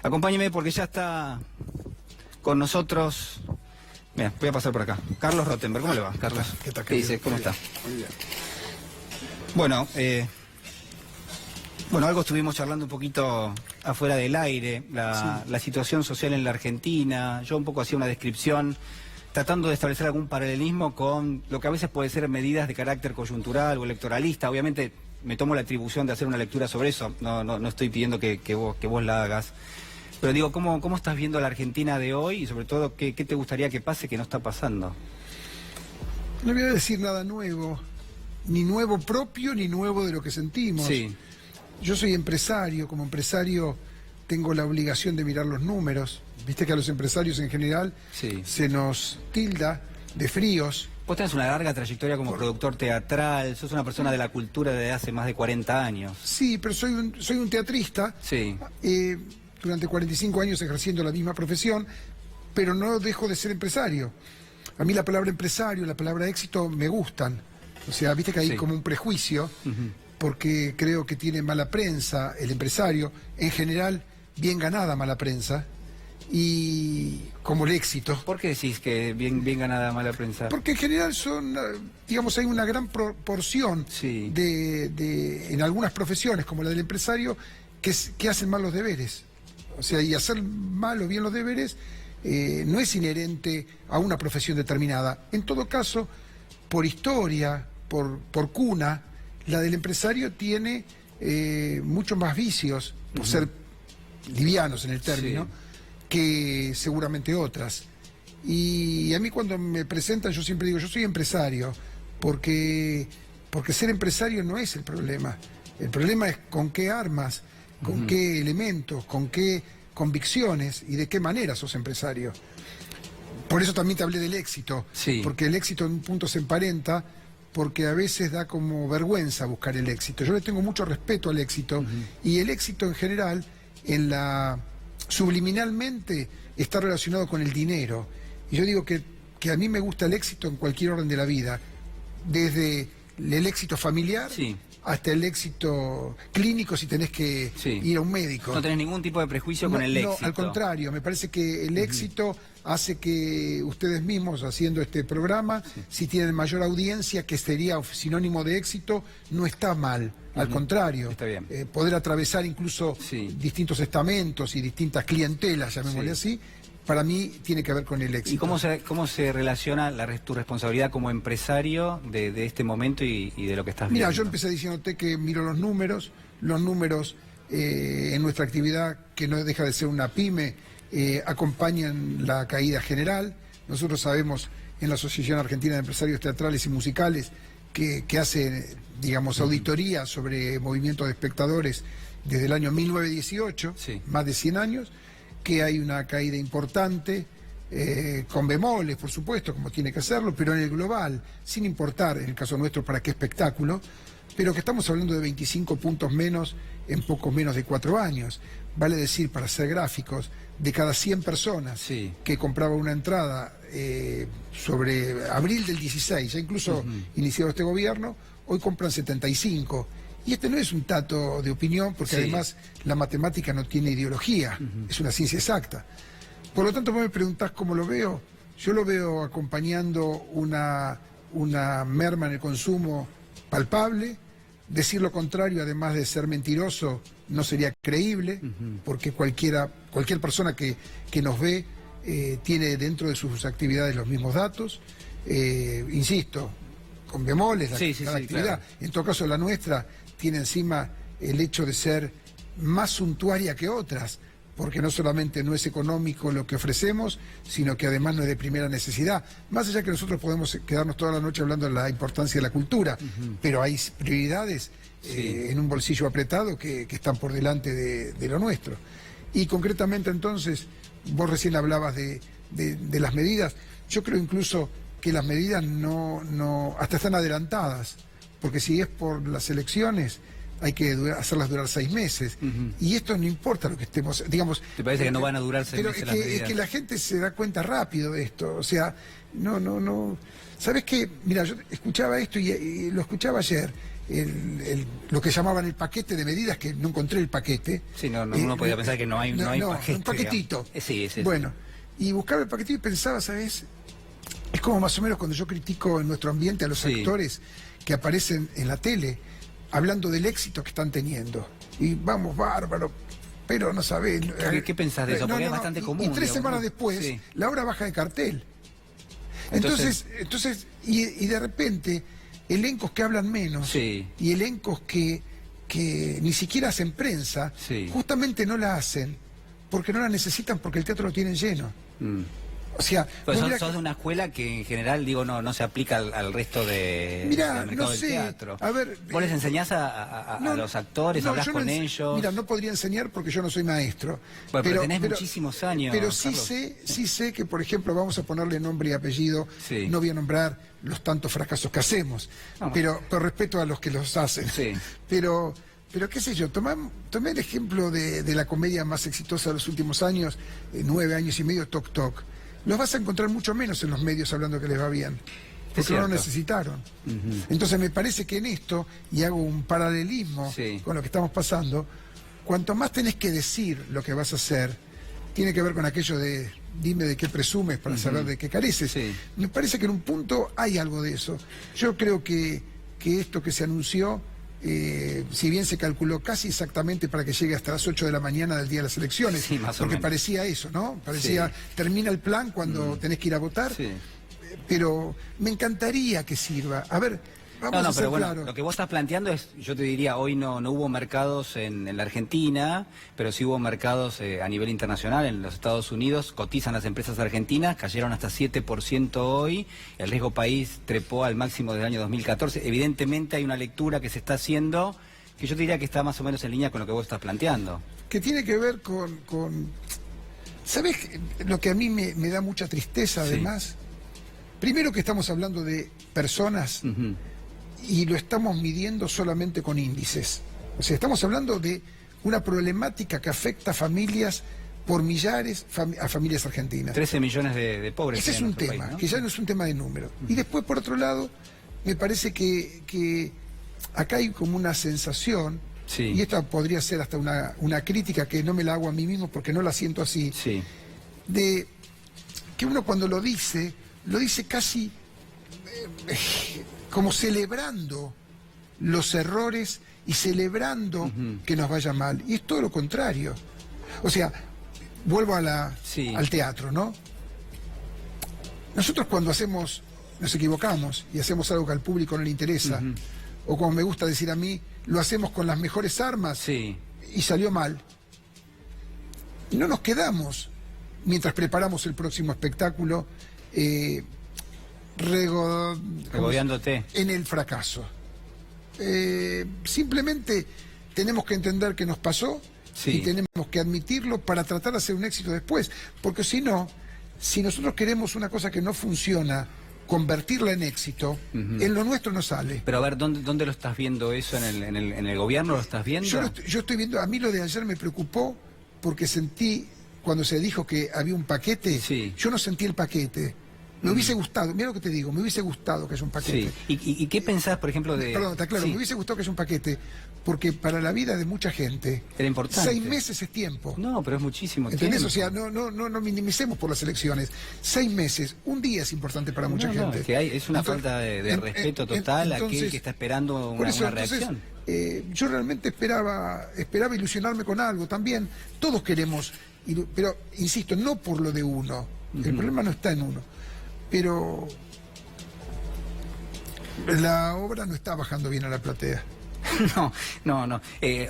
Acompáñeme porque ya está con nosotros. Mira, voy a pasar por acá. Carlos Rottenberg, ¿cómo le va, Carlos? ¿Qué tal? ¿Qué dice? ¿Cómo está? Muy bien. Bueno, algo estuvimos charlando un poquito afuera del aire, la situación social en la Argentina. Yo un poco hacía una descripción tratando de establecer algún paralelismo con lo que a veces puede ser medidas de carácter coyuntural o electoralista. Obviamente me tomo la atribución de hacer una lectura sobre eso, no estoy pidiendo que vos la hagas. Pero digo, ¿cómo estás viendo la Argentina de hoy y sobre todo qué te gustaría que pase que no está pasando? No voy a decir nada nuevo, ni nuevo propio, ni nuevo de lo que sentimos. Sí. Yo soy empresario, como empresario tengo la obligación de mirar los números. Viste que a los empresarios en general se nos tilda de fríos. Vos tenés una larga trayectoria como productor teatral, sos una persona de la cultura desde hace más de 40 años. Sí, pero soy un teatrista. Sí. Durante 45 años ejerciendo la misma profesión, pero no dejo de ser empresario. A mí la palabra empresario, la palabra éxito me gustan. O sea, viste que hay como un prejuicio, porque creo que tiene mala prensa el empresario, en general bien ganada mala prensa, y como el éxito. ¿Por qué decís que bien ganada mala prensa? Porque en general son, digamos, hay una gran proporción en algunas profesiones, como la del empresario, que hacen mal los deberes. O sea, y hacer mal o bien los deberes no es inherente a una profesión determinada. En todo caso, por historia, por cuna, la del empresario tiene muchos más vicios, por ser livianos en el término, que seguramente otras. Y a mí cuando me presentan yo siempre digo, yo soy empresario, porque ser empresario no es el problema. El problema es con qué armas, con qué elementos, con qué convicciones y de qué manera sos empresario. Por eso también te hablé del éxito, porque el éxito en un punto se emparenta, porque a veces da como vergüenza buscar el éxito. Yo le tengo mucho respeto al éxito, y el éxito en general, subliminalmente, está relacionado con el dinero. Y yo digo que a mí me gusta el éxito en cualquier orden de la vida, desde el éxito familiar hasta el éxito clínico si tenés que ir a un médico. No tenés ningún tipo de prejuicio con el éxito. No, al contrario, me parece que el éxito hace que ustedes mismos, haciendo este programa, si tienen mayor audiencia, que sería sinónimo de éxito, no está mal. Al contrario, está bien. Poder atravesar incluso distintos estamentos y distintas clientelas, llamémosle así, para mí tiene que ver con el éxito. ¿Y cómo se relaciona tu responsabilidad como empresario de este momento y de lo que estás viendo? Mira, yo empecé diciéndote que miro los números en nuestra actividad, que no deja de ser una pyme, acompañan la caída general. Nosotros sabemos en la Asociación Argentina de Empresarios Teatrales y Musicales que hace, digamos, auditoría sobre movimientos de espectadores desde el año 1918, más de 100 años, que hay una caída importante, con bemoles, por supuesto, como tiene que hacerlo, pero en el global, sin importar, en el caso nuestro, para qué espectáculo, pero que estamos hablando de 25 puntos menos en poco menos de 4 años. Vale decir, para ser gráficos, de cada 100 personas que compraba una entrada sobre abril del 16, ya incluso iniciado este gobierno, hoy compran 75. Y este no es un dato de opinión, porque además la matemática no tiene ideología, es una ciencia exacta. Por lo tanto, vos me preguntás cómo lo veo. Yo lo veo acompañando una merma en el consumo palpable. Decir lo contrario, además de ser mentiroso, no sería creíble, porque cualquier persona que nos ve tiene dentro de sus actividades los mismos datos. Insisto, con bemoles, cada actividad. En todo caso, la nuestra tiene encima el hecho de ser más suntuaria que otras, porque no solamente no es económico lo que ofrecemos, sino que además no es de primera necesidad. Más allá que nosotros podemos quedarnos toda la noche hablando de la importancia de la cultura, pero hay prioridades en un bolsillo apretado que están por delante de lo nuestro. Y concretamente entonces, vos recién hablabas de las medidas. Yo creo incluso que las medidas hasta están adelantadas, porque si es por las elecciones hay que hacerlas durar 6 meses. Y esto no importa lo que estemos, digamos... ¿Te parece que no van a durar 6 meses las medidas? Es que la gente se da cuenta rápido de esto, o sea, no... ¿Sabes qué? Mira, yo escuchaba esto y lo escuchaba ayer. lo que llamaban el paquete de medidas, que no encontré el paquete. Sí, uno podía pensar que no hay paquete. Un paquetito. Sí, sí. Bueno, y buscaba el paquetito y pensaba, ¿sabes? Es como más o menos cuando yo critico en nuestro ambiente a los actores que aparecen en la tele hablando del éxito que están teniendo. Y vamos, bárbaro, pero no sabés. ¿Qué pensás de eso? Porque es bastante común. Y 3 semanas después, la obra baja de cartel. Entonces y de repente, elencos que hablan menos y elencos que ni siquiera hacen prensa, justamente no la hacen porque no la necesitan, porque el teatro lo tienen lleno. O sea, pues sos de una escuela que en general, digo, no se aplica al resto del mercado del teatro. A ver, ¿vos les enseñás a los actores, hablas con ellos? Mira, no podría enseñar porque yo no soy maestro. Bueno, pero tenés muchísimos años. Pero sí sé que, por ejemplo, vamos a ponerle nombre y apellido. No voy a nombrar los tantos fracasos que hacemos, pero respeto a los que los hacen. Pero qué sé yo, tomé el ejemplo de la comedia más exitosa de los últimos años, 9 años y medio, Toc Toc. Los vas a encontrar mucho menos en los medios hablando que les va bien, porque no lo necesitaron. Entonces me parece que en esto, y hago un paralelismo con lo que estamos pasando, cuanto más tenés que decir lo que vas a hacer, tiene que ver con aquello de dime de qué presumes para saber de qué careces. Me parece que en un punto hay algo de eso. Yo creo que esto que se anunció, si bien se calculó casi exactamente para que llegue hasta las 8 de la mañana del día de las elecciones, porque parecía eso, ¿no? Parecía, termina el plan cuando tenés que ir a votar, pero me encantaría que sirva. A ver, vamos a ser claros. Lo que vos estás planteando es, yo te diría, hoy no hubo mercados en la Argentina, pero sí hubo mercados a nivel internacional, en los Estados Unidos, cotizan las empresas argentinas, cayeron hasta 7% hoy, el riesgo país trepó al máximo del año 2014, evidentemente hay una lectura que se está haciendo, que yo te diría que está más o menos en línea con lo que vos estás planteando. Que tiene que ver con... ¿Sabés lo que a mí me da mucha tristeza además? Primero que estamos hablando de personas... y lo estamos midiendo solamente con índices. O sea, estamos hablando de una problemática que afecta a familias por millares, a familias argentinas. 13 millones de pobres. Ese es un tema, país, ¿no? Que ya no es un tema de número. Y después, por otro lado, me parece que acá hay como una sensación, y esta podría ser hasta una crítica que no me la hago a mí mismo porque no la siento así, de que uno cuando lo dice casi... como celebrando los errores y celebrando que nos vaya mal. Y es todo lo contrario. O sea, vuelvo al teatro, ¿no? Nosotros cuando nos equivocamos y hacemos algo que al público no le interesa, o como me gusta decir a mí, lo hacemos con las mejores armas y salió mal. Y no nos quedamos, mientras preparamos el próximo espectáculo, regodeándote en el fracaso. Simplemente tenemos que entender que nos pasó y tenemos que admitirlo para tratar de hacer un éxito después, porque si no, si nosotros queremos una cosa que no funciona, convertirla en éxito, en lo nuestro no sale. Pero a ver, ¿dónde lo estás viendo eso? ¿En el gobierno lo estás viendo? Yo estoy viendo, a mí lo de ayer me preocupó porque sentí, cuando se dijo que había un paquete, yo no sentí el paquete. Me hubiese gustado, mira lo que te digo, me hubiese gustado que haya un paquete. ¿Y qué pensás, por ejemplo, de...? Perdón, está claro, me hubiese gustado que haya un paquete, porque para la vida de mucha gente, era importante. 6 meses es tiempo. No, pero es muchísimo tiempo. ¿Entendés? O sea, no minimicemos por las elecciones. 6 meses, un día es importante para mucha gente. Es que es una falta de respeto total a aquel que está esperando una reacción. Yo realmente esperaba ilusionarme con algo también. Todos queremos, pero insisto, no por lo de uno. El problema no está en uno. Pero la obra no está bajando bien a la platea. No.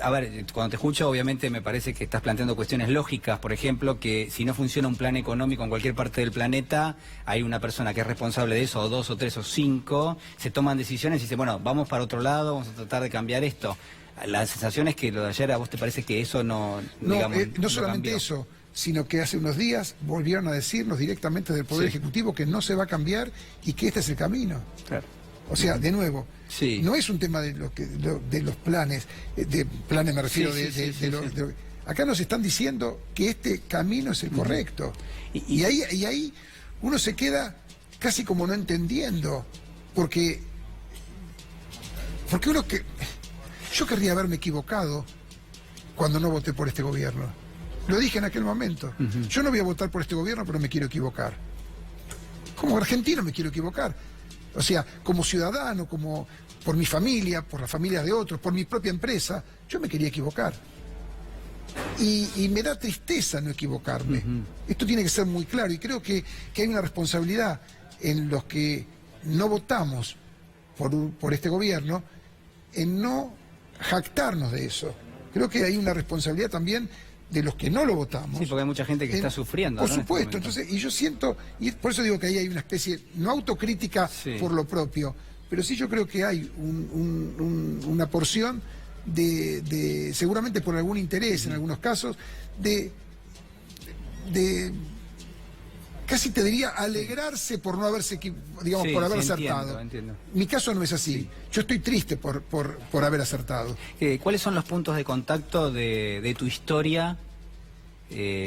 A ver, cuando te escucho, obviamente me parece que estás planteando cuestiones lógicas. Por ejemplo, que si no funciona un plan económico en cualquier parte del planeta, hay una persona que es responsable de eso, o 2 o 3 o 5, se toman decisiones y dicen, bueno, vamos para otro lado, vamos a tratar de cambiar esto. La sensación es que lo de ayer, ¿a vos te parece que eso no solamente cambió? Eso, sino que hace unos días volvieron a decirnos directamente del Poder Ejecutivo que no se va a cambiar y que este es el camino. Claro. O sea, de nuevo, no es un tema de los planes, de planes me refiero acá nos están diciendo que este camino es el correcto. Y ahí uno se queda casi como no entendiendo, porque Porque yo querría haberme equivocado cuando no voté por este gobierno. Lo dije en aquel momento. Yo no voy a votar por este gobierno, pero me quiero equivocar. Como argentino me quiero equivocar. O sea, como ciudadano, como por mi familia, por las familias de otros, por mi propia empresa, yo me quería equivocar. Y me da tristeza no equivocarme. Esto tiene que ser muy claro y creo que hay una responsabilidad en los que no votamos por este gobierno en no jactarnos de eso. Creo que hay una responsabilidad también de los que no lo votamos. Sí, porque hay mucha gente que está sufriendo. Por ¿no? supuesto, entonces, y yo siento, y por eso digo que ahí hay una especie, no autocrítica por lo propio, pero sí yo creo que hay una porción de seguramente por algún interés en algunos casos, de casi te diría alegrarse por no haberse, digamos, por haber acertado. Entiendo. Mi caso no es así. Yo estoy triste por haber acertado. ¿Cuáles son los puntos de contacto de tu historia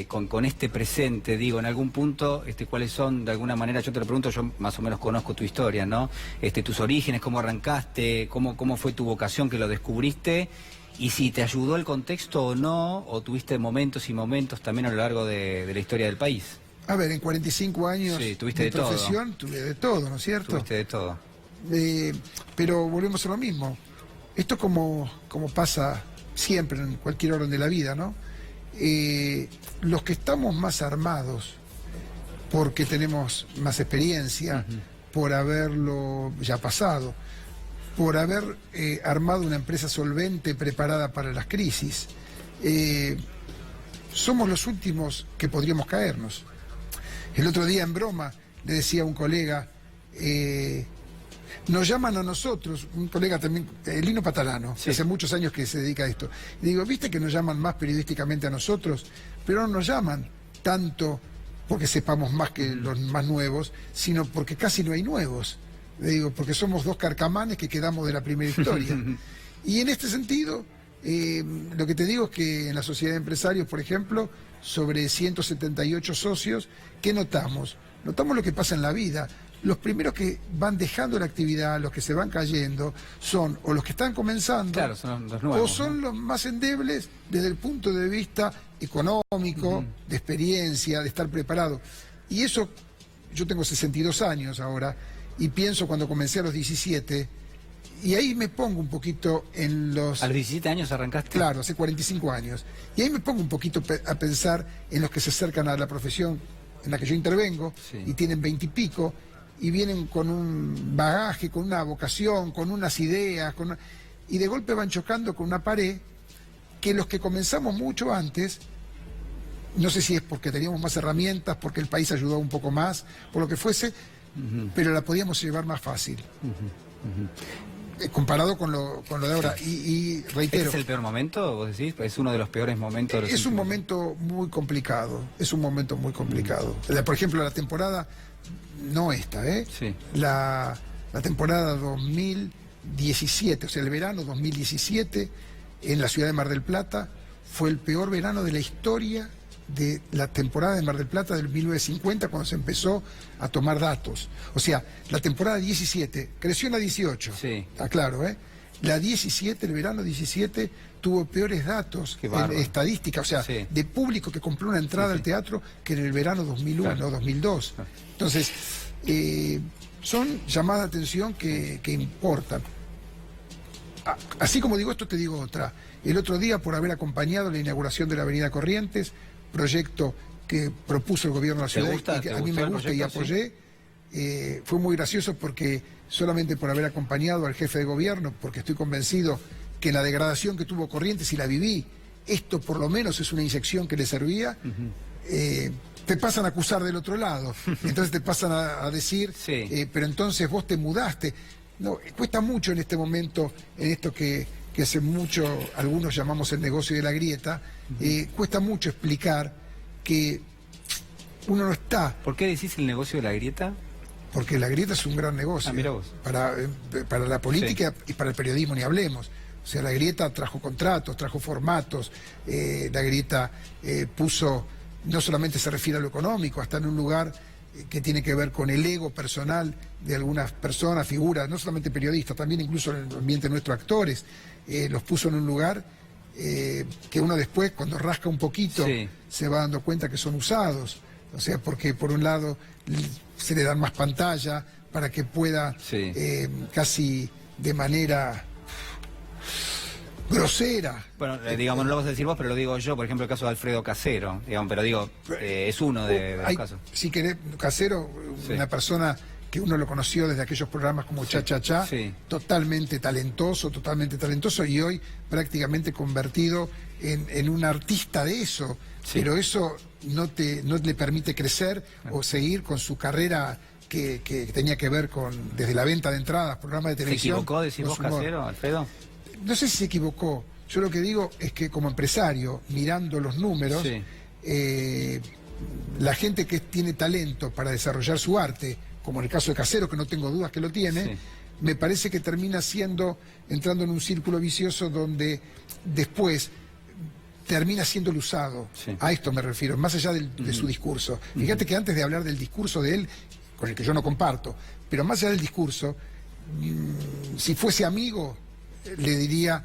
con este presente? Digo, en algún punto, ¿cuáles son, de alguna manera, yo te lo pregunto, yo más o menos conozco tu historia, ¿no? Tus orígenes, cómo arrancaste, cómo fue tu vocación que lo descubriste, y si te ayudó el contexto o no, o tuviste momentos y momentos también a lo largo de la historia del país. A ver, en 45 años de profesión tuve de todo, ¿no es cierto? Tuviste de todo. Pero volvemos a lo mismo. Esto como pasa siempre en cualquier orden de la vida, ¿no? Los que estamos más armados, porque tenemos más experiencia, por haberlo ya pasado, por haber armado una empresa solvente, preparada para las crisis, somos los últimos que podríamos caernos. El otro día en broma le decía a un colega, nos llaman a nosotros, un colega también, Lino Patalano, hace muchos años que se dedica a esto. Y digo, viste que nos llaman más periodísticamente a nosotros, pero no nos llaman tanto porque sepamos más que los más nuevos, sino porque casi no hay nuevos. Le digo, porque somos dos carcamanes que quedamos de la primera historia. Y en este sentido, lo que te digo es que en la Sociedad de Empresarios, por ejemplo, sobre 178 socios, ¿qué notamos? Notamos lo que pasa en la vida. Los primeros que van dejando la actividad, los que se van cayendo, son o los que están comenzando, claro, son los nuevos, o son los más endebles desde el punto de vista económico, de experiencia, de estar preparado. Y eso, yo tengo 62 años ahora, y pienso cuando comencé a los 17, y ahí me pongo un poquito en los... ¿A los 17 años arrancaste? Claro, hace 45 años. Y ahí me pongo un poquito a pensar en los que se acercan a la profesión en la que yo intervengo, y tienen 20 y pico, y vienen con un bagaje, con una vocación, con unas ideas, y de golpe van chocando con una pared que los que comenzamos mucho antes, no sé si es porque teníamos más herramientas, porque el país ayudó un poco más, por lo que fuese, pero la podíamos llevar más fácil. Comparado con lo de ahora. Y reitero... ¿Es el peor momento, vos decís? Es uno de los peores momentos. Es un momento muy complicado. Es un momento muy complicado. Por ejemplo, la temporada, no esta, Sí. La temporada 2017, o sea, el verano 2017, en la ciudad de Mar del Plata, fue el peor verano de la historia de la temporada de Mar del Plata del 1950, cuando se empezó a tomar datos. O sea, la temporada 17 creció en la 18. Sí. Está claro, La 17, el verano 17, tuvo peores datos en estadística, o sea, de público que compró una entrada al teatro que en el verano 2001, 2002. Entonces, son llamadas de atención que importan. Así como digo esto, te digo otra. El otro día, por haber acompañado la inauguración de la Avenida Corrientes, proyecto que propuso el gobierno de la ciudad y que a mí me gusta y apoyé, fue muy gracioso porque solamente por haber acompañado al jefe de gobierno, porque estoy convencido que en la degradación que tuvo Corrientes, y la viví, esto por lo menos es una inyección que le servía, te pasan a acusar del otro lado. Entonces te pasan a decir, pero entonces vos te mudaste. No, cuesta mucho en este momento, en esto que hace mucho algunos llamamos el negocio de la grieta, cuesta mucho explicar que uno no está... ¿Por qué decís el negocio de la grieta? Porque la grieta es un gran negocio. Mirá vos. Para la política y para el periodismo, ni hablemos. O sea, la grieta trajo contratos, trajo formatos, la grieta puso, no solamente se refiere a lo económico, hasta en un lugar que tiene que ver con el ego personal de algunas personas, figuras, no solamente periodistas, también incluso en el ambiente nuestro actores, los puso en un lugar que uno después, cuando rasca un poquito, sí, se va dando cuenta que son usados. O sea, porque por un lado se le dan más pantalla para que pueda sí, casi de manera grosera. bueno, digamos, no lo vas a decir vos, pero lo digo yo, por ejemplo, el caso de Alfredo Casero, digamos, pero digo, es uno de los casos. Si querés, Casero, Sí. una persona que uno lo conoció desde aquellos programas como Cha Cha Cha, sí, totalmente talentoso, y hoy prácticamente convertido en un artista de eso, Sí. pero eso no le permite crecer o seguir con su carrera que tenía que ver con, desde la venta de entradas, programas de ¿Se televisión. equivocó, decís con vos, su humor. Casero, Alfredo? No sé si se equivocó. Yo lo que digo es que como empresario, mirando los números, Sí. la gente que tiene talento para desarrollar su arte, como en el caso de Casero, que no tengo dudas que lo tiene, Sí. me parece que termina entrando en un círculo vicioso donde después termina siendo el usado. Sí. A esto me refiero, más allá de su discurso. Fíjate que antes de hablar del discurso de él, con el que yo no comparto, pero más allá del discurso, si fuese amigo, le diría,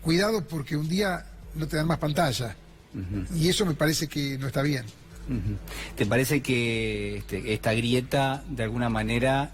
cuidado porque un día no te dan más pantalla. Y eso me parece que no está bien. Ujú. ¿Te parece que esta grieta, de alguna manera,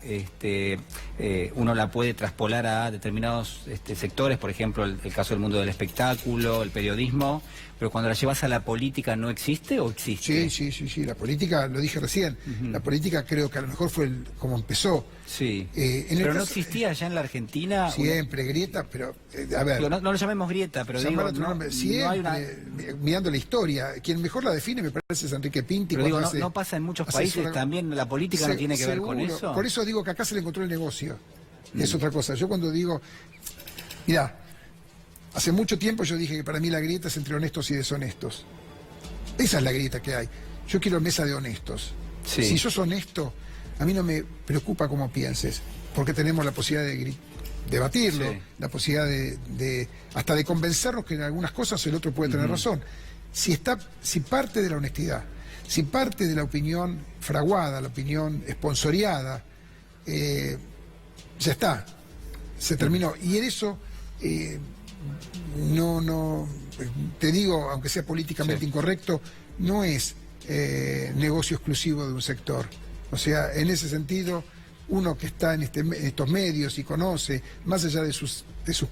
uno la puede traspolar a determinados sectores, por ejemplo, el caso del mundo del espectáculo, el periodismo, pero cuando la llevas a la política no existe o existe? Sí, la política, lo dije recién, la política creo que a lo mejor fue como empezó. Sí, en el pero no caso- existía ya en la Argentina... Siempre, grieta, pero a ver... Digo, no lo llamemos grieta, pero digo, llamar a otro no, nombre, no siempre, hay una... mirando la historia, quien mejor la define me parece es Enrique Pinti. Pero digo, cuando no pasa en muchos hace países una- también, la política no tiene que ver con seguro. eso. Por eso digo que acá se le encontró el negocio. Es otra cosa. Yo cuando digo, mirá, hace mucho tiempo yo dije que para mí la grieta es entre honestos y deshonestos. Esa es la grieta que hay. Yo quiero mesa de honestos. Sí. Si sos honesto, a mí no me preocupa cómo pienses, porque tenemos la posibilidad de debatirlo, Sí. la posibilidad hasta de convencernos que en algunas cosas el otro puede tener razón. Si parte de la honestidad, si parte de la opinión fraguada, la opinión esponsoreada, ya está, se terminó. Y en eso te digo, aunque sea políticamente Sí. incorrecto, no es negocio exclusivo de un sector. O sea, en ese sentido, uno que está en estos medios y conoce, más allá de sus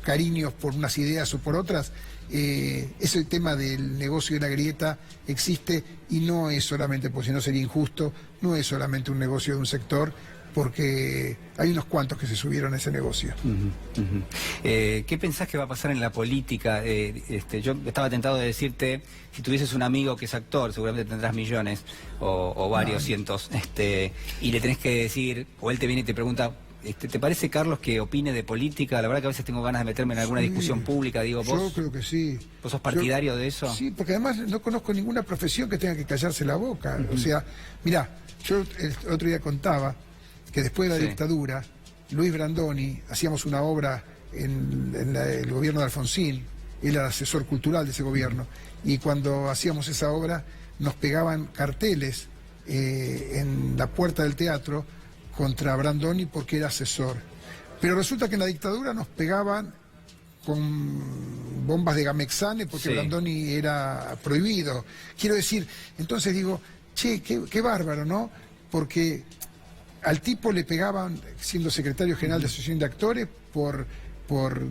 cariños por unas ideas o por otras, ese tema del negocio de la grieta existe y no es solamente, porque si no sería injusto, no es solamente un negocio de un sector, porque hay unos cuantos que se subieron a ese negocio. ¿Qué pensás que va a pasar en la política? Yo estaba tentado de decirte, si tuvieses un amigo que es actor, seguramente tendrás millones o varios cientos, y le tenés que decir, o él te viene y te pregunta, ¿te parece, Carlos, que opine de política? La verdad que a veces tengo ganas de meterme en alguna discusión pública, digo, Yo ¿vos creo que sí. sos partidario de eso? Sí, porque además no conozco ninguna profesión que tenga que callarse la boca. O sea, mirá, yo el otro día contaba que después de la Sí. dictadura, Luis Brandoni, hacíamos una obra en el gobierno de Alfonsín, él era asesor cultural de ese gobierno, y cuando hacíamos esa obra nos pegaban carteles en la puerta del teatro contra Brandoni porque era asesor. Pero resulta que en la dictadura nos pegaban con bombas de Gamexane porque Sí. Brandoni era prohibido. Quiero decir, entonces digo, che, qué bárbaro, ¿no? Porque al tipo le pegaban, siendo secretario general de la Asociación de Actores, por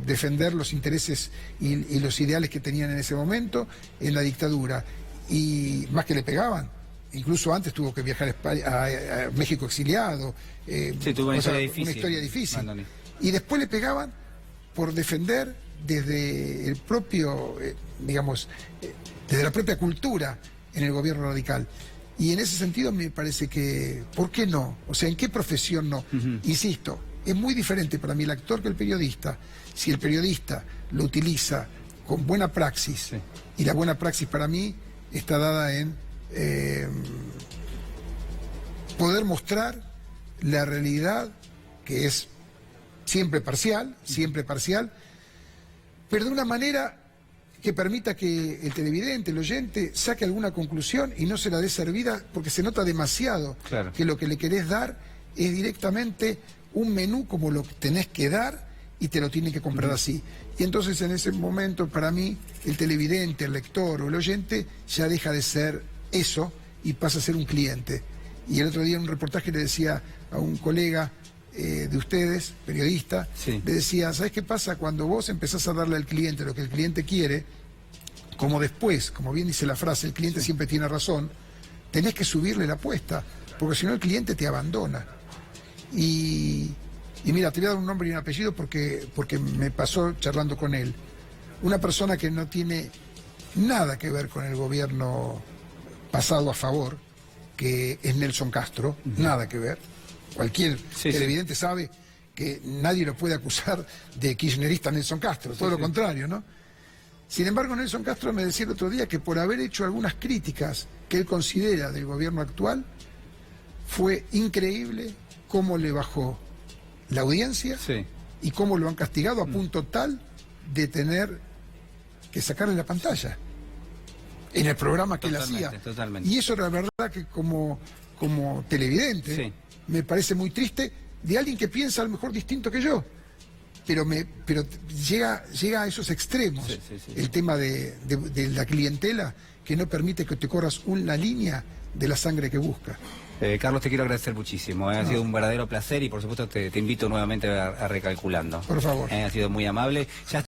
defender los intereses y los ideales que tenían en ese momento en la dictadura. Y más que le pegaban, incluso antes tuvo que viajar a, a México exiliado. Sí, tuvo una historia difícil. Una historia difícil. Brandoni. Y después le pegaban por defender desde el propio, desde la propia cultura en el gobierno radical. Y en ese sentido me parece que, ¿por qué no? O sea, ¿en qué profesión no? Insisto, es muy diferente para mí el actor que el periodista. Si el periodista lo utiliza con buena praxis, Sí. y la buena praxis para mí está dada en poder mostrar la realidad, que es siempre parcial, pero de una manera que permita que el televidente, el oyente, saque alguna conclusión y no se la dé servida, porque se nota demasiado Claro. que lo que le querés dar es directamente un menú como lo tenés que dar y te lo tienen que comprar así. Y entonces en ese momento, para mí, el televidente, el lector o el oyente ya deja de ser eso y pasa a ser un cliente. Y el otro día en un reportaje le decía a un colega de ustedes, periodista, Sí. le decía, ¿sabes qué pasa? Cuando vos empezás a darle al cliente lo que el cliente quiere, como después, como bien dice la frase, el cliente siempre tiene razón, tenés que subirle la apuesta, porque si no el cliente te abandona. Y mira, te voy a dar un nombre y un apellido porque me pasó charlando con él. Una persona que no tiene nada que ver con el gobierno pasado a favor, que es Nelson Castro, nada que ver. Cualquier televidente sabe que nadie lo puede acusar de kirchnerista Nelson Castro, todo lo contrario, ¿no? Sin embargo, Nelson Castro me decía el otro día que por haber hecho algunas críticas que él considera del gobierno actual, fue increíble cómo le bajó la audiencia y cómo lo han castigado a punto tal de tener que sacarle la pantalla en el programa que él hacía. Totalmente. Y eso la verdad que como televidente me parece muy triste de alguien que piensa a lo mejor distinto que yo. Pero llega a esos extremos el tema de la clientela que no permite que te corras una línea de la sangre que busca. Carlos, te quiero agradecer muchísimo. Ha sido un verdadero placer y por supuesto te invito nuevamente a Recalculando. Por favor. Ha sido muy amable. Ya